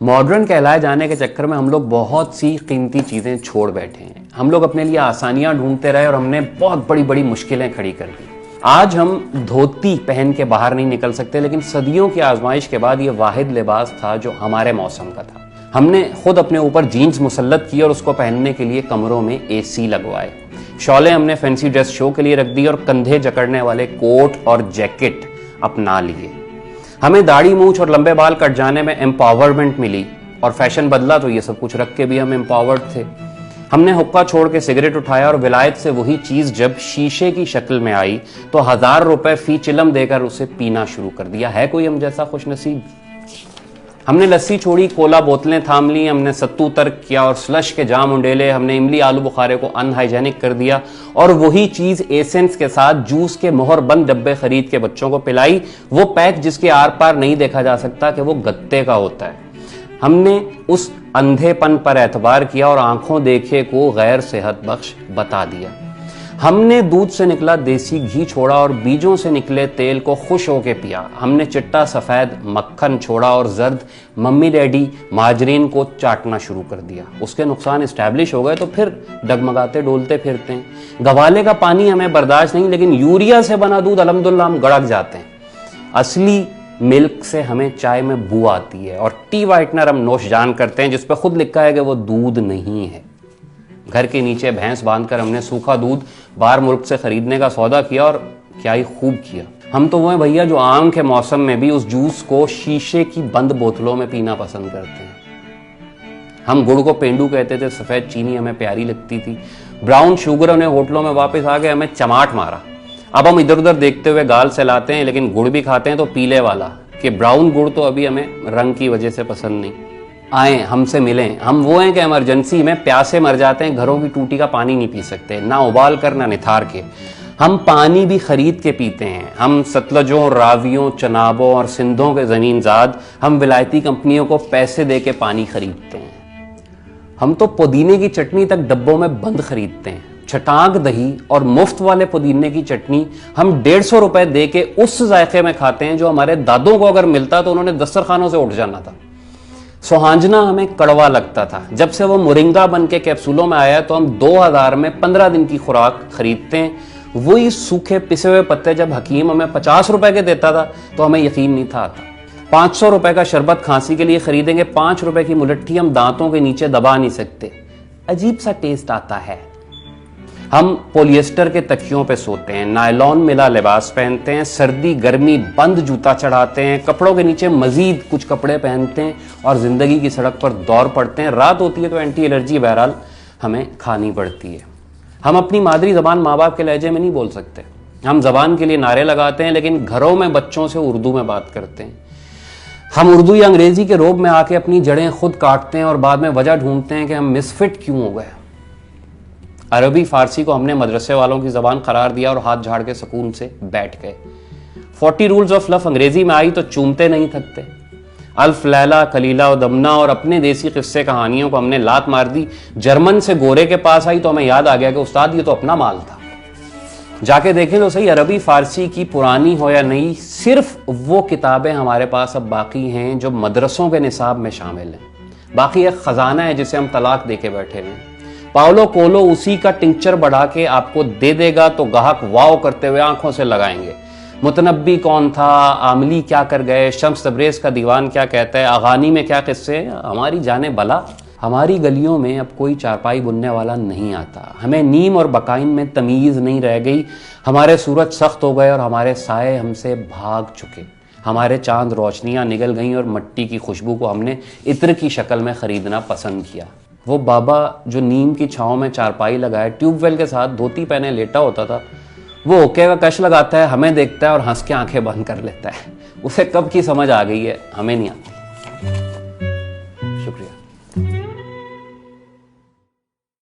Modern کہلائے جانے کے چکر میں ہم لوگ بہت سی قیمتی چیزیں چھوڑ بیٹھے ہیں. ہم لوگ اپنے لیے آسانیاں ڈھونڈتے رہے اور ہم نے بہت بڑی بڑی مشکلیں کھڑی کر دی. آج ہم دھوتی پہن کے باہر نہیں نکل سکتے، لیکن صدیوں کی آزمائش کے بعد یہ واحد لباس تھا جو ہمارے موسم کا تھا. ہم نے خود اپنے اوپر جینز مسلط کی اور اس کو پہننے کے لیے کمروں میں اے سی لگوائے. شالیں ہم نے فینسی ڈریس شو کے لیے رکھ دی اور کندھے جکڑنے والے کوٹ اور جیکٹ اپنا لیے. ہمیں داڑھی مونچھ اور لمبے بال کٹ جانے میں امپاورمنٹ ملی اور فیشن بدلا تو یہ سب کچھ رکھ کے بھی ہم امپاورڈ تھے. ہم نے حقہ چھوڑ کے سگریٹ اٹھایا اور ولایت سے وہی چیز جب شیشے کی شکل میں آئی تو 1000 روپے فی چلم دے کر اسے پینا شروع کر دیا. ہے کوئی ہم جیسا خوش نصیب؟ ہم نے لسی چھوڑی، کولا بوتلیں تھام لی، ہم نے ستو ترک کیا اور سلش کے جام انڈیلے، ہم نے املی آلو بخارے کو ان ہائیجینک کر دیا اور وہی چیز ایسنس کے ساتھ جوس کے مہر بند ڈبے خرید کے بچوں کو پلائی، وہ پیک جس کے آر پار نہیں دیکھا جا سکتا کہ وہ گتے کا ہوتا ہے. ہم نے اس اندھے پن پر اعتبار کیا اور آنکھوں دیکھے کو غیر صحت بخش بتا دیا. ہم نے دودھ سے نکلا دیسی گھی چھوڑا اور بیجوں سے نکلے تیل کو خوش ہو کے پیا. ہم نے چٹا سفید مکھن چھوڑا اور زرد ممی ڈیڈی ماجرین کو چاٹنا شروع کر دیا. اس کے نقصان اسٹیبلش ہو گئے تو پھر ڈگمگاتے ڈولتے پھرتے ہیں. گوالے کا پانی ہمیں برداشت نہیں، لیکن یوریا سے بنا دودھ الحمدللہ ہم گڑک جاتے ہیں. اصلی ملک سے ہمیں چائے میں بو آتی ہے اور ٹی وائٹنر ہم نوش جان کرتے ہیں جس پہ خود لکھا ہے کہ وہ دودھ نہیں ہے. گھر کے نیچے بھینس باندھ کر ہم نے سوکھا دودھ باہر ملک سے خریدنے کا سودا کیا اور کیا ہی خوب کیا. ہم تو وہ ہیں بھیا جو آم کے موسم میں بھی اس جوس کو شیشے کی بند بوتلوں میں پینا پسند کرتے ہیں. ہم گڑ کو پینڈو کہتے تھے، سفید چینی ہمیں پیاری لگتی تھی. براؤن شوگر نے ہوٹلوں میں واپس آ کے ہمیں چماٹ مارا. اب ہم ادھر ادھر دیکھتے ہوئے گال سلاتے ہیں، لیکن گڑ بھی کھاتے ہیں تو پیلے والا، کہ براؤن گڑ تو ابھی ہمیں رنگ کی وجہ سے پسند نہیں. آئیں ہم سے ملیں. ہم وہ ہیں کہ ایمرجنسی میں پیاسے مر جاتے ہیں، گھروں کی ٹوٹی کا پانی نہیں پی سکتے، نہ ابال کر نہ نتھار کے. ہم پانی بھی خرید کے پیتے ہیں. ہم ستلجوں، راویوں، چنابوں اور سندھوں کے زمین زاد. ہم ولایتی کمپنیوں کو پیسے دے کے پانی خریدتے ہیں. ہم تو پودینے کی چٹنی تک ڈبوں میں بند خریدتے ہیں. چھٹانک دہی اور مفت والے پودینے کی چٹنی ہم 150 روپے دے کے اس ذائقے میں کھاتے ہیں جو ہمارے دادوں کو اگر ملتا تو انہوں نے دسترخوانوں سے اٹھ جانا تھا. سوہانجنا ہمیں کڑوا لگتا تھا. جب سے وہ مورنگا بن کے کیپسولوں میں آیا تو ہم 2000 میں 15 دن کی خوراک خریدتے ہیں. وہی سوکھے پسے ہوئے پتے جب حکیم ہمیں 50 روپے کے دیتا تھا تو ہمیں یقین نہیں تھا آتا. 500 روپے کا شربت کھانسی کے لیے خریدیں گے، 5 روپے کی ملٹھی ہم دانتوں کے نیچے دبا نہیں سکتے. عجیب سا ٹیسٹ آتا ہے. ہم پولیسٹر کے تکیوں پہ سوتے ہیں، نائلون ملا لباس پہنتے ہیں، سردی گرمی بند جوتا چڑھاتے ہیں، کپڑوں کے نیچے مزید کچھ کپڑے پہنتے ہیں اور زندگی کی سڑک پر دوڑ پڑتے ہیں. رات ہوتی ہے تو اینٹی الرجی بہرحال ہمیں کھانی پڑتی ہے. ہم اپنی مادری زبان ماں باپ کے لہجے میں نہیں بول سکتے. ہم زبان کے لیے نعرے لگاتے ہیں لیکن گھروں میں بچوں سے اردو میں بات کرتے ہیں. ہم اردو یا انگریزی کے روب میں آ کے اپنی جڑیں خود کاٹتے ہیں اور بعد میں وجہ ڈھونڈتے ہیں کہ ہم مسفٹ کیوں ہو گئے. عربی فارسی کو ہم نے مدرسے والوں کی زبان قرار دیا اور ہاتھ جھاڑ کے سکون سے بیٹھ گئے. 40 رولز آف لو انگریزی میں آئی تو چومتے نہیں تھکتے. الف لیلا کلیلہ و دمنہ اور اپنے دیسی قصے کہانیوں کو ہم نے لات مار دی. جرمن سے گورے کے پاس آئی تو ہمیں یاد آ گیا کہ استاد یہ تو اپنا مال تھا. جا کے دیکھیں تو صحیح، عربی فارسی کی پرانی ہو یا نئی، صرف وہ کتابیں ہمارے پاس اب باقی ہیں جو مدرسوں کے نصاب میں شامل ہیں. باقی ایک خزانہ ہے جسے ہم طلاق دے کے بیٹھے ہیں. پاولو کولو اسی کا ٹنکچر بڑھا کے آپ کو دے دے گا تو گاہک واو کرتے ہوئے آنکھوں سے لگائیں گے. متنبی کون تھا، عاملی کیا کر گئے، شمس تبریز کا دیوان کیا کہتا ہے، اغانی میں کیا قصے ہیں، ہماری جانے بلا. ہماری گلیوں میں اب کوئی چارپائی بننے والا نہیں آتا. ہمیں نیم اور بقائن میں تمیز نہیں رہ گئی. ہمارے سورج سخت ہو گئے اور ہمارے سائے ہم سے بھاگ چکے. ہمارے چاند روشنیاں نگل گئیں اور مٹی کی خوشبو کو ہم نے عطر کی شکل میں خریدنا پسند کیا. وہ بابا جو نیم کی چھاؤں میں چارپائی لگائے ٹیوب ویل کے ساتھ دھوتی پہنے لیٹا ہوتا تھا، وہ اوکے کا کش لگاتا ہے، ہمیں دیکھتا ہے اور ہنس کے آنکھیں بند کر لیتا ہے. اسے کب کی سمجھ آ گئی ہے ہمیں نہیں آتا.